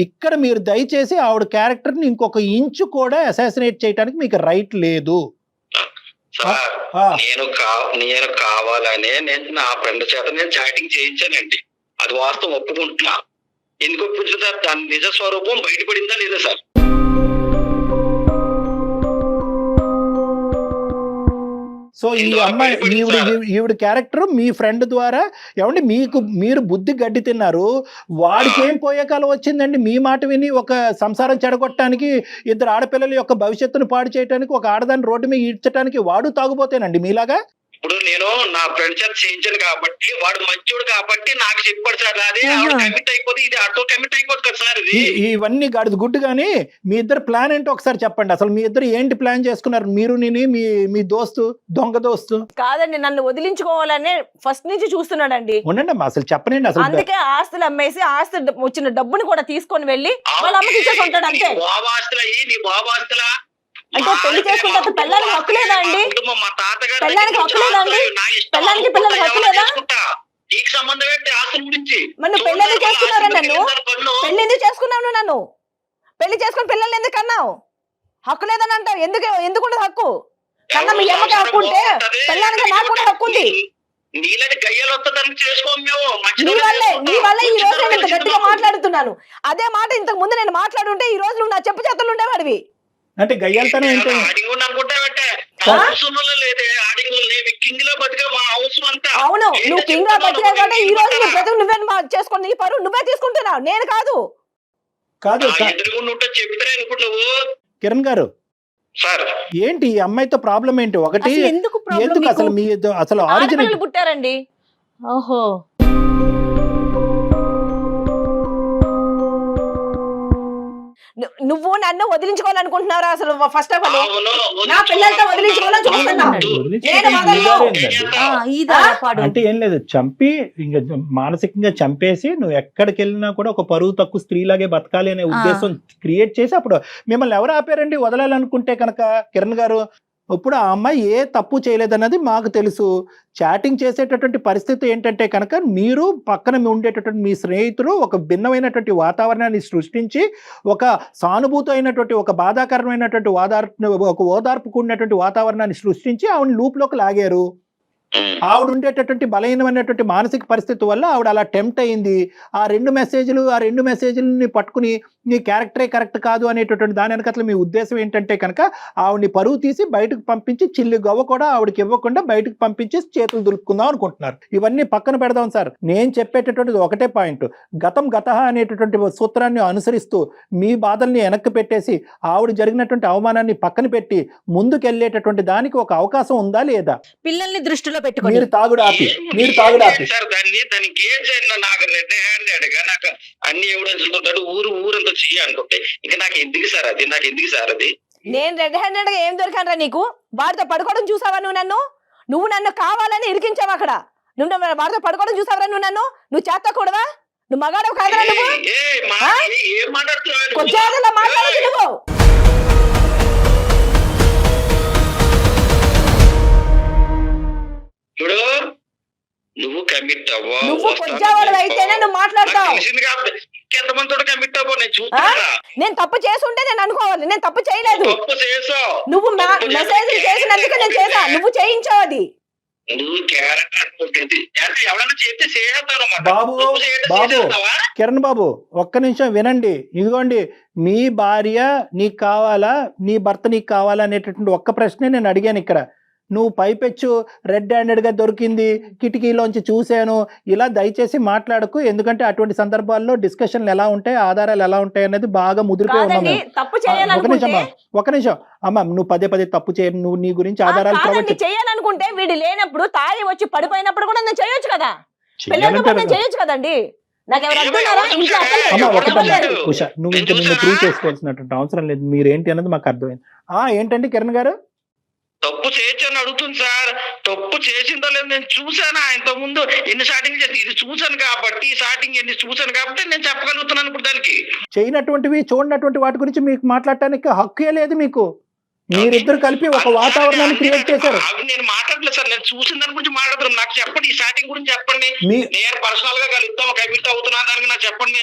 ఇక్కడ మీరు దయచేసి ఆవిడ క్యారెక్టర్ని ఇంకొక ఇంచు కూడా అసాసినేట్ చేయడానికి మీకు రైట్ లేదు. నేను కావాలనే నేను నా ఫ్రెండ్ చేత నేను చాటింగ్ చేయించానండి. అది వాస్తవం, ఒప్పుకుంటున్నా. ఎందుకు ఒప్పుకుంటున్నా? దాని నిజ స్వరూపం బయటపడిందా లేదా సార్? సో ఈ అమ్మాయి ఈవిడ క్యారెక్టర్ మీ ఫ్రెండ్ ద్వారా ఏమండి మీరు బుద్ధి గడ్డి తిన్నారు. వాడికి ఏం పోయే కాలం వచ్చిందండి? మీ మాట విని ఒక సంసారం చెడగొట్టడానికి, 2 ఆడపిల్లల యొక్క భవిష్యత్తును పాడు చేయడానికి, ఒక ఆడదాన్ని రోడ్డు మీద ఈడ్చడానికి వాడు తాగుపోతేనండి మీలాగా. ఇప్పుడు నేను నా ఫ్రెండ్ చేత చేయించాను కాబట్టి, వాడు మంచోడు కాబట్టి నాకు చెప్పాడు సార్. అదే కమిట్ అయిపోతే ఇది అటో కమిట్ అయిపోతుంది కదా సార్. ఇవన్నీ గాడిద గుడ్డు. కానీ మీ ఇద్దరు ప్లాన్ ఏంటో ఒకసారి చెప్పండి. అసలు మీ ఇద్దరు ఏంటి ప్లాన్ చేసుకున్నారు? మీరు మీ దోస్తు, దొంగ దోస్తు కాదండి, నన్ను వదిలించుకోవాలని ఫస్ట్ నుంచి చూస్తున్నాడండి. ఉండండి అమ్మా, అసలు చెప్పనండి. అసలు అందుకే ఆస్తులు అమ్మేసి ఆస్తి వచ్చిన డబ్బుని కూడా తీసుకొని వెళ్ళి వాళ్ళ అమ్మకి ఇచ్చేసి ఉంటాడు అంతే. అంటే పెళ్లి చేసుకుంటే పిల్లలకి హక్కు లేదా అండి? పిల్లలకి హక్కు లేదా అండి? పిల్లలకి హక్కు లేదా? మరి పెళ్లి ఎందుకు చేసుకున్నారా? పెళ్లి ఎందుకు చేసుకున్నావు? నన్ను పెళ్లి చేసుకుని పిల్లల్ని ఎందుకు అన్నావు? హక్కు లేదని అంటావు. ఎందుకుండదు హక్కు? కన్నా మీ అమ్మకి హక్కు ఉంటే పిల్లలకి నాకు కూడా హక్కు ఉంది. నీ వల్ల ఈ రోజు నేను ఇంత గట్టిగా మాట్లాడుతున్నాను. అదే మాట ఇంతకు ముందు నేను మాట్లాడుంటే ఈ రోజు నువ్వు నా చెప్పు చేతులు ఉండేవాడివి. అంటే గయ్యాలతోనే ఏంటో అవును, నువ్వు కింగ్ గా బతికా కాబట్టి ఈ రోజు నీ బ్రతుకు నువ్వే చేసుకుని నీ పరువు నువ్వే తీసుకుంటున్నావు, నేను కాదు. కిరణ్ గారు, ఏంటి ఈ అమ్మాయితో ప్రాబ్లం ఏంటి? ఒకటి ఎందుకు అసలు మీ అసలు ఆరిజినల్ పుట్టారండి? ఓహో, నువ్వు నన్ను వదిలించుకోవాలనుకుంటున్నారా అసలు ఫస్ట్ ఆఫ్ ఆల్ అవును, నా పిల్లలతో వదిలించుకోవాలని చూస్తున్నావు. నేను వదలను. అంటే ఏం లేదు, చంపి ఇంకా మానసికంగా చంపేసి నువ్వు ఎక్కడికి వెళ్ళినా కూడా ఒక పరువు తక్కువ స్త్రీలాగే బతకాలి అనే ఉద్దేశం క్రియేట్ చేసి అప్పుడు మిమ్మల్ని ఎవరు ఆపారండి వదలాలనుకుంటే కనుక? కిరణ్ గారు, ఇప్పుడు ఆ అమ్మాయి ఏ తప్పు చేయలేదన్నది మాకు తెలుసు. చాటింగ్ చేసేటటువంటి పరిస్థితి ఏంటంటే కనుక మీరు పక్కన ఉండేటటువంటి మీ స్నేహితులు ఒక భిన్నమైనటువంటి వాతావరణాన్ని సృష్టించి ఒక సానుభూతి అయినటువంటి ఒక బాధాకరమైనటువంటి ఒక ఓదార్పు కూడినటువంటి వాతావరణాన్ని సృష్టించి ఆవిడ లూప్లోకి లాగారు. ఆవిడ ఉండేటటువంటి బలహీనమైనటువంటి మానసిక పరిస్థితి వల్ల ఆవిడ అలా టెంప్ట్ అయింది. ఆ రెండు మెసేజ్లని పట్టుకుని నీ క్యారెక్టరే కరెక్ట్ కాదు అనేటటువంటి దాని వెనకట్ల మీ ఉద్దేశం ఏంటంటే కనుక ఆవిడని పరువు తీసి బయటకు పంపించి చిల్లి గవ్వ కూడా ఆవిడకి ఇవ్వకుండా బయటకు పంపించి చేతులు దులుపుకుందాం అనుకుంటున్నారు. ఇవన్నీ పక్కన పెడదాం సార్. నేను చెప్పేటటువంటిది ఒకటే పాయింట్. గతః అనేటటువంటి సూత్రాన్ని అనుసరిస్తూ మీ బాధల్ని వెనక్కి పెట్టేసి ఆవిడ జరిగినటువంటి అవమానాన్ని పక్కన పెట్టి ముందుకెళ్ళేటటువంటి దానికి ఒక అవకాశం ఉందా లేదా? పిల్లల్ని దృష్టిలో పెట్టుకొని మీరు తాగుడు ఆపి సార్ దానికి ఏం చేయాలి? నాకు రెడ్ హ్యాండెడ్ గా నాకు అన్ని ఎవిడెన్స్ ఉంటాడు ఊరంతా చెయ్యి అనుకుంటే ఇంకా నాకు ఎందుకు సార్ అది? నేను రెడ్ హ్యాండెడ్ గా ఏం దొరికానరా నీకు? వాడితో పడుకోవడం చూసావా నువ్వు నన్ను కావాలని ఇరికించావు అక్కడ. నువ్వు వాడితో పడుకోవడం చూసావరా నువ్వు చేస్తకూడవా? నువ్వు మగాడవు కాదరా నువ్వు? ఏం మాట్లాడుతున్నావు? కొంచెం మాట్లాడదు నువ్వు. ఇప్పుడు నువ్వు కమిట్ అవ్వా, నువ్వు కొంచెం అయితేనే నువ్వు మాట్లాడతావు. ఎంతమంది కమిట్ అవ్వ నేను చూస్తున్నా. నేను తప్పు చేసుంటే నేను అనుకోవాలి. నేను తప్పు చేయలేదు. తప్పు చేసావు నువ్వు మెసేజ్ చేసినందుకు నేను చేసా. నువ్వు చేయించావు అది. నువ్వు క్యారెక్టర్ ఎవరైనా చేస్తే చేస్తాను. బాబు కిరణ్ బాబు ఒక్క నిమిషం వినండి. ఇదిగోండి, మీ భార్య నీకు కావాలా, నీ భర్త నీకు కావాలా అనేటటువంటి ఒక్క ప్రశ్నే నేను అడిగాను ఇక్కడ. నువ్వు పైపెచ్చు రెడ్ హ్యాండెడ్ గా దొరికింది, కిటికీలోంచి చూశాను, ఇలా దయచేసి మాట్లాడకు. ఎందుకంటే అటువంటి సందర్భాల్లో డిస్కషన్లు ఎలా ఉంటాయి, ఆధారాలు ఎలా ఉంటాయి అనేది బాగా ముదిరిపోయి ఉన్నాము. ఒక నిమిషం అమ్మ, నువ్వు పదే తప్పు చేయను. నువ్వు నీ గురించి ఆధారాలు చేయాలనుకుంటే వీడు లేనప్పుడు తాగి వచ్చి పడిపోయినప్పుడు కూడా నేను చేయొచ్చు కదా. చేయొచ్చు కదండి. ఉషా, నువ్వు ఇంకా నిన్ను ప్రూవ్ చేసుకోవాల్సినటువంటి అవసరం లేదు. మీరేంటి అన్నది మాకు అర్థమైంది. ఏంటండి కిరణ్ గారు? తప్పు చేయొచ్చని అడుగుతుంది సార్. తప్పు చేసిందో లేదు నేను చూసాను. ఇంత ముందు ఎన్ని స్టార్టింగ్ చేసి ఇది చూసాను కాబట్టి నేను చెప్పగలుగుతున్నాను. ఇప్పుడు దానికి చేయనటువంటివి చూడనటువంటి వాటి గురించి మీకు మాట్లాడటానికి హక్కే లేదు మీకు. మీరిద్దరు కలిపి ఒక వాతావరణాన్ని క్రియేట్ చేశారు. నేను మాట్లాడలేదు సార్. నేను చూసిన దాని గురించి మాట్లాడుతున్నాను. నాకు చెప్పండి, ఈ స్టార్టింగ్ గురించి చెప్పండి. నేను పర్సనల్ గా కలుద్దాం, కమిట్ అవుతున్నా దానికి నాకు చెప్పండి.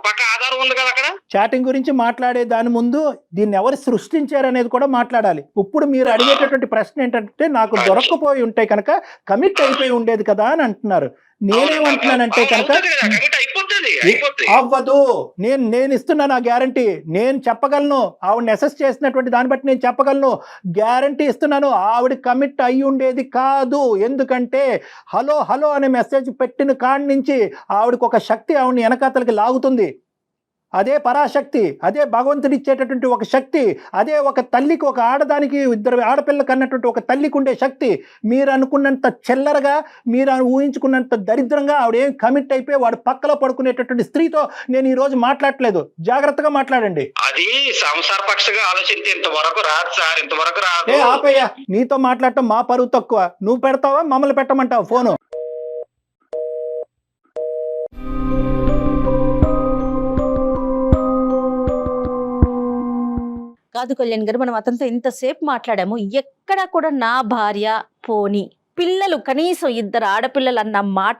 పక్క ఆధారం ఉంది కదా అక్కడ. చాటింగ్ గురించి మాట్లాడే దాని ముందు దీన్ని ఎవరు సృష్టించారు అనేది కూడా మాట్లాడాలి. ఇప్పుడు మీరు అడిగేటటువంటి ప్రశ్న ఏంటంటే నాకు దొరకపోయి ఉంటే కనుక కమిట్ అయిపోయి ఉండేది కదా అని అంటున్నారు. నేనేమంటున్నానంటే కనుక అవ్వదు. నేను ఇస్తున్నాను ఆ గ్యారంటీ. నేను చెప్పగలను. ఆవిడని అసెస్ చేసినటువంటి దాన్ని బట్టి నేను చెప్పగలను. గ్యారంటీ ఇస్తున్నాను. ఆవిడ కమిట్ అయ్యి ఉండేది కాదు. ఎందుకంటే హలో అనే మెసేజ్ పెట్టిన కాడి నుంచి ఆవిడకి ఒక శక్తి ఆవిడని వెనకాతలకి లాగుతుంది. అదే పరాశక్తి, అదే భగవంతుడు ఇచ్చేటటువంటి ఒక శక్తి, అదే ఒక తల్లికి, ఒక ఆడదానికి, ఇద్దరు ఆడపిల్లకి అన్నటువంటి ఒక తల్లికి ఉండే శక్తి. మీరు అనుకున్నంత చిల్లరగా, మీరు ఊహించుకున్నంత దరిద్రంగా ఆవిడేం కమిట్ అయిపోయి వాడు పక్కలో పడుకునేటటువంటి స్త్రీతో నేను ఈ రోజు మాట్లాడలేదు. జాగ్రత్తగా మాట్లాడండి. అది సంసార పక్షంగా ఆలోచిస్తే ఇంతవరకు రాదు సార్. ఇంతవరకు రాదు. ఆపయ్యా, నీతో మాట్లాడటం మా పరువు తక్కువ. నువ్వు పెడతావా, మమ్మల్ని పెట్టమంటావా ఫోను? కాదు కళ్యాణ్ గారు, మనం అతనితో ఇంతసేపు మాట్లాడాము. ఎక్కడా కూడా నా భార్య పోని పిల్లలు, కనీసం ఇద్దరు ఆడపిల్లలు అన్న మాట,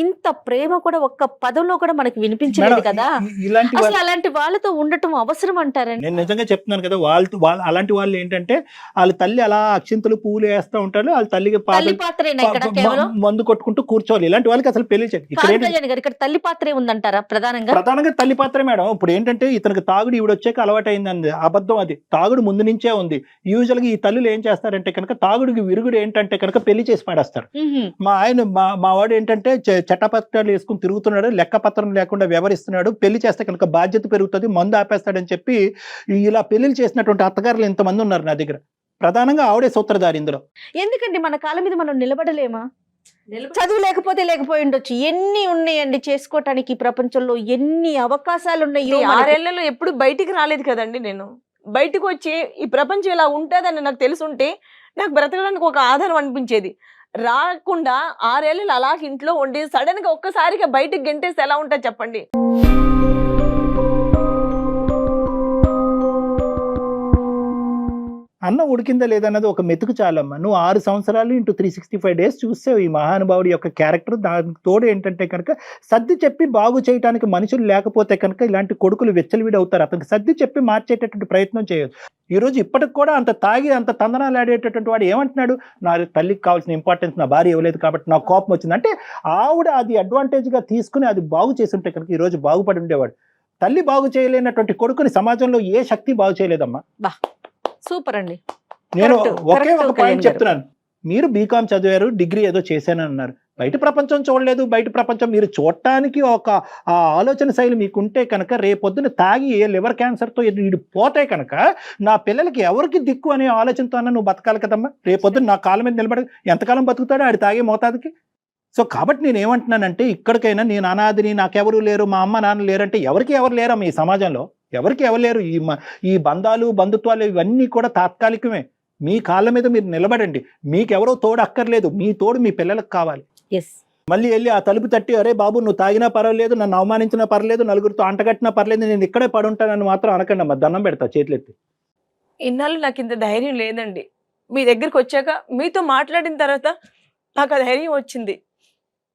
ఇంత ప్రేమ కూడా ఒక్క పదంలో కూడా మనకి వినిపించలేదు కదా. అసలు అలాంటి వాళ్ళతో ఉండటం అవసరం అంటారండి? నేను నిజంగా చెప్తున్నాను కదా, అలాంటి వాళ్ళు ఏంటంటే వాళ్ళ తల్లి అలా అక్షింతలు పూలు వేస్తూ ఉంటారు. వాళ్ళ తల్లికి మందు కొట్టుకుంటూ కూర్చోవాలి. ఇలాంటి వాళ్ళకి అసలు పెళ్లి ఇక్కడ తల్లి పాత్రే ఉందంటారా? ప్రధానంగా తల్లి పాత్రే మేడం. ఇప్పుడు ఏంటంటే ఇతనికి తాగుడు ఈవిడ వచ్చాక అలవాటు అయిందండి. అబద్ధం అది. తాగుడు ముందు నుంచే ఉంది. యూజువల్ గా ఈ తల్లులు ఏం చేస్తారంటే కనుక తాగుడికి విరుగుడు ఏంటంటే కనుక పెళ్లి చేసి పడేస్తారు. మా వాడు ఏంటంటే చట్టపత్రాలు వేసుకుని తిరుగుతున్నాడు, లెక్కపత్రం లేకుండా వ్యవహరిస్తున్నాడు, పెళ్లి చేస్తే కనుక బాధ్యత పెరుగుతుంది, మందు ఆపేస్తాడని చెప్పి ఇలా పెళ్లిళ్ళు చేసినటువంటి అత్తగారులు ఇంతమంది ఉన్నారు నా దగ్గర. ప్రధానంగా ఆవిడే సూత్రధారి ఇందులో. ఎందుకండి మన కాళ్ళ మీద మనం నిలబడలేమా? చదువు లేకపోతే లేకపోయి ఉండొచ్చు, ఎన్ని ఉన్నాయండి చేసుకోవటానికి ఈ ప్రపంచంలో, ఎన్ని అవకాశాలు ఉన్నాయో ఈ మనకి. 6 ఏళ్లలో ఎప్పుడు బయటికి రాలేదు కదండి నేను. బయటకు వచ్చి ఈ ప్రపంచం ఇలా ఉంటుందని నాకు తెలుసుంటే నాకు బ్రతకడానికి ఒక ఆధారం అనిపించేది. రాకుండా 6 ఏళ్ళు అలాగే ఇంట్లో ఉండి సడన్ గా ఒక్కసారిగా బయటికి గెంటేస్తే ఎలా ఉంటుంది చెప్పండి. అన్నం ఉడికిందా లేదన్నది ఒక మెతుకు చాలమ్మా. నువ్వు 6 సంవత్సరాలు ఇంటూ 365 డేస్ చూసావు ఈ మహానుభావుడి యొక్క క్యారెక్టర్. దానికి తోడు ఏంటంటే కనుక సర్ది చెప్పి బాగు చేయడానికి మనుషులు లేకపోతే కనుక ఇలాంటి కొడుకులు వెచ్చలివిడి అవుతారు. అతనికి సర్ది చెప్పి మార్చేటటువంటి ప్రయత్నం చేయొచ్చు. ఈరోజు ఇప్పటికి కూడా అంత తాగి అంత తందనాలు ఆడేటటువంటి వాడు ఏమంటున్నాడు, నా తల్లికి కావాల్సిన ఇంపార్టెన్స్ నా భార్య ఇవ్వలేదు కాబట్టి నాకు కోపం వచ్చింది అంటే, ఆవిడ అది అడ్వాంటేజ్గా తీసుకుని అది బాగు చేసి ఉంటే కనుక ఈరోజు బాగుపడి ఉండేవాడు. తల్లి బాగు చేయలేనటువంటి కొడుకుని సమాజంలో ఏ శక్తి బాగు చేయలేదమ్మా. సూపర్ అండి. నేను Correct, ఒకే correct ఒక కళ్యాణ్ పాయింట్ గారు. చెప్తున్నాను. మీరు బీకామ్ చదివారు, డిగ్రీ ఏదో చేశానని అన్నారు. బయట ప్రపంచం చూడలేదు. బయట ప్రపంచం మీరు చూడటానికి ఒక ఆలోచన శైలి మీకుంటే కనుక రేపొద్దున తాగి ఏ లివర్ క్యాన్సర్తో వీడు పోతే కనుక నా పిల్లలకి ఎవరికి దిక్కు అనే ఆలోచనతో అన్న నువ్వు బతకాలి కదమ్మా. రేపొద్దున నా కాళ్ళ మీద నిలబడి ఎంతకాలం బతుకుతాడో ఆడి తాగే మోతాదుకి. సో కాబట్టి నేను ఏమంటున్నానంటే, ఇక్కడికైనా నేను అనాథిని, నాకెవరు లేరు, మా అమ్మ నాన్న లేరంటే ఎవరికి ఎవరు లేరమ్మా ఈ సమాజంలో. ఎవరికి ఎవరు లేరు. ఈ బంధాలు బంధుత్వాలు ఇవన్నీ కూడా తాత్కాలికమే. మీ కాళ్ళ మీద మీరు నిలబడండి. మీకెవరో తోడు అక్కర్లేదు. మీ తోడు మీ పిల్లలకు కావాలి. ఎస్. మళ్ళీ వెళ్ళి ఆ తలుపు తట్టి, అరే బాబు నువ్వు తాగినా పర్వాలేదు, నన్ను అవమానించినా పర్లేదు, నలుగురితో అంటగట్టినా పర్లేదు, నేను ఇక్కడే పడుంటానని మాత్రం అనకండి అమ్మా. దండం పెడతా చేతులెత్తి. ఇన్నాళ్ళు నాకు ఇంత ధైర్యం లేదండి. మీ దగ్గరికి వచ్చాక మీతో మాట్లాడిన తర్వాత నాకు ఆ ధైర్యం వచ్చింది.